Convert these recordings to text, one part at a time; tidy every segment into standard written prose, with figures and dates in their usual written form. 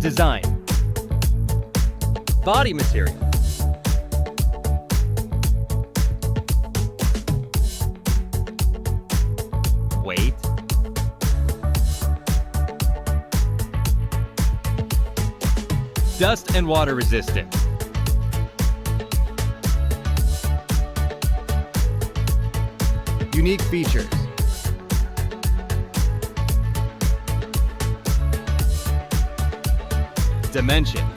Design. Body material. Weight. Dust and water resistant. Unique features. Dimensions.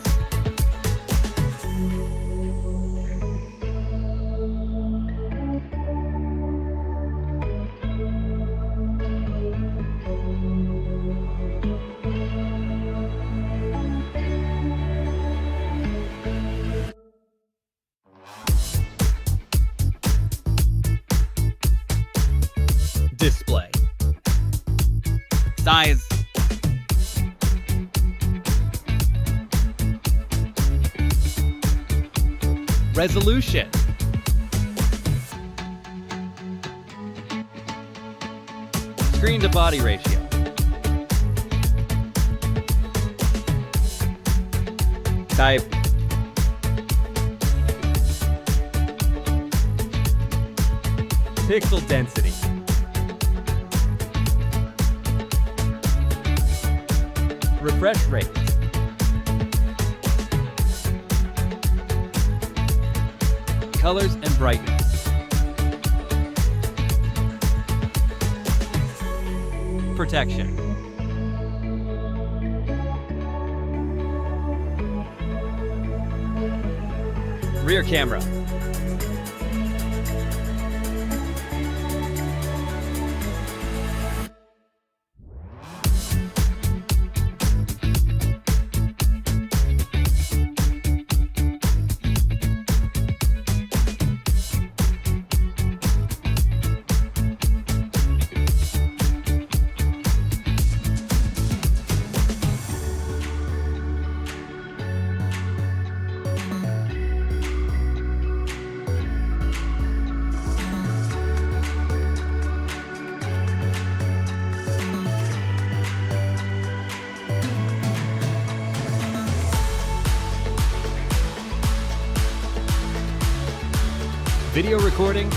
Display. Size. Resolution. Screen to body ratio. Type. Pixel density. Refresh rate. Colors and brightness. Protection. Rear camera. Video recording.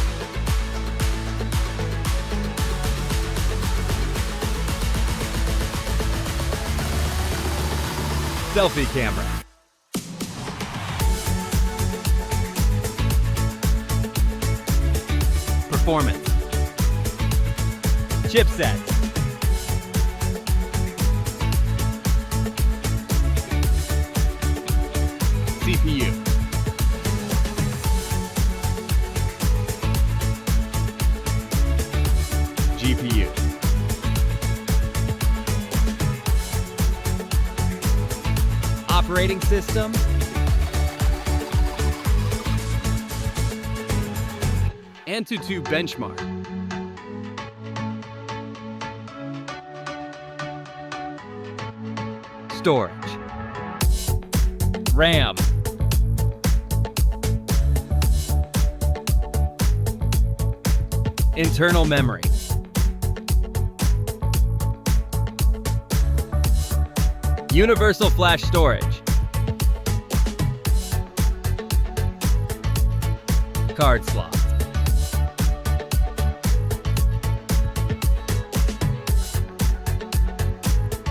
Selfie camera. Performance. Chipset. CPU. GPU. Operating system. Antutu benchmark. Storage. RAM. Internal memory. Universal flash storage. Card slot.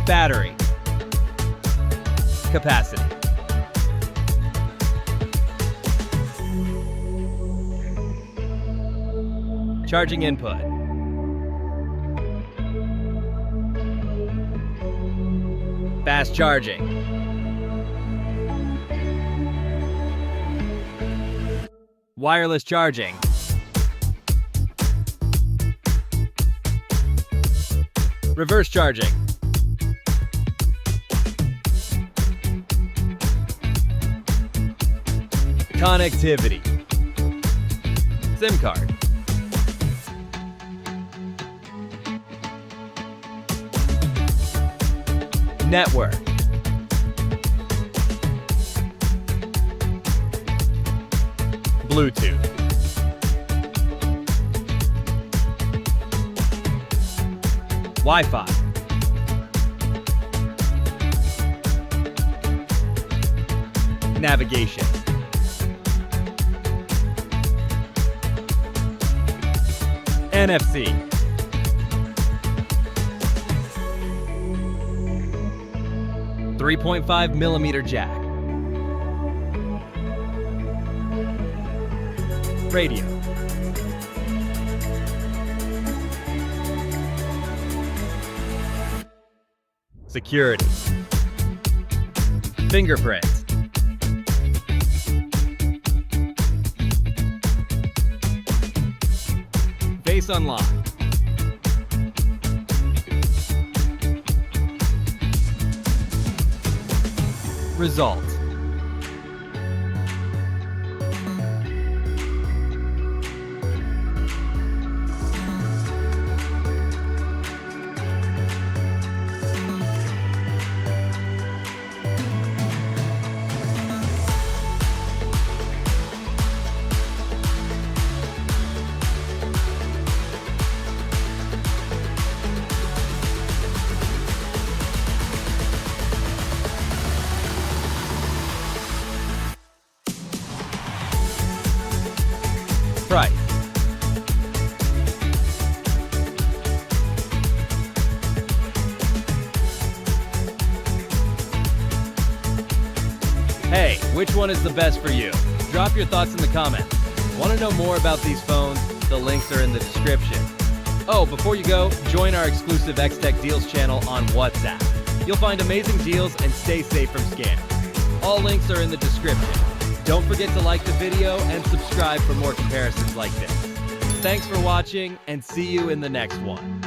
Battery. Capacity. Charging input. Fast charging. Wireless charging. Reverse charging. Connectivity. SIM card. Network. Bluetooth. Wi-Fi. Navigation. NFC. .3.5mm jack. Radio. Security. Fingerprints. Face unlock. Result. Price. Hey, which one is the best for you? Drop your thoughts in the comments. Want to know more about these phones? The links are in the description. Oh, before you go, join our exclusive X-Tech Deals channel on WhatsApp. You'll find amazing deals and stay safe from scams. All links are in the description. Don't forget to like the video and subscribe for more comparisons like this. Thanks for watching, and see you in the next one.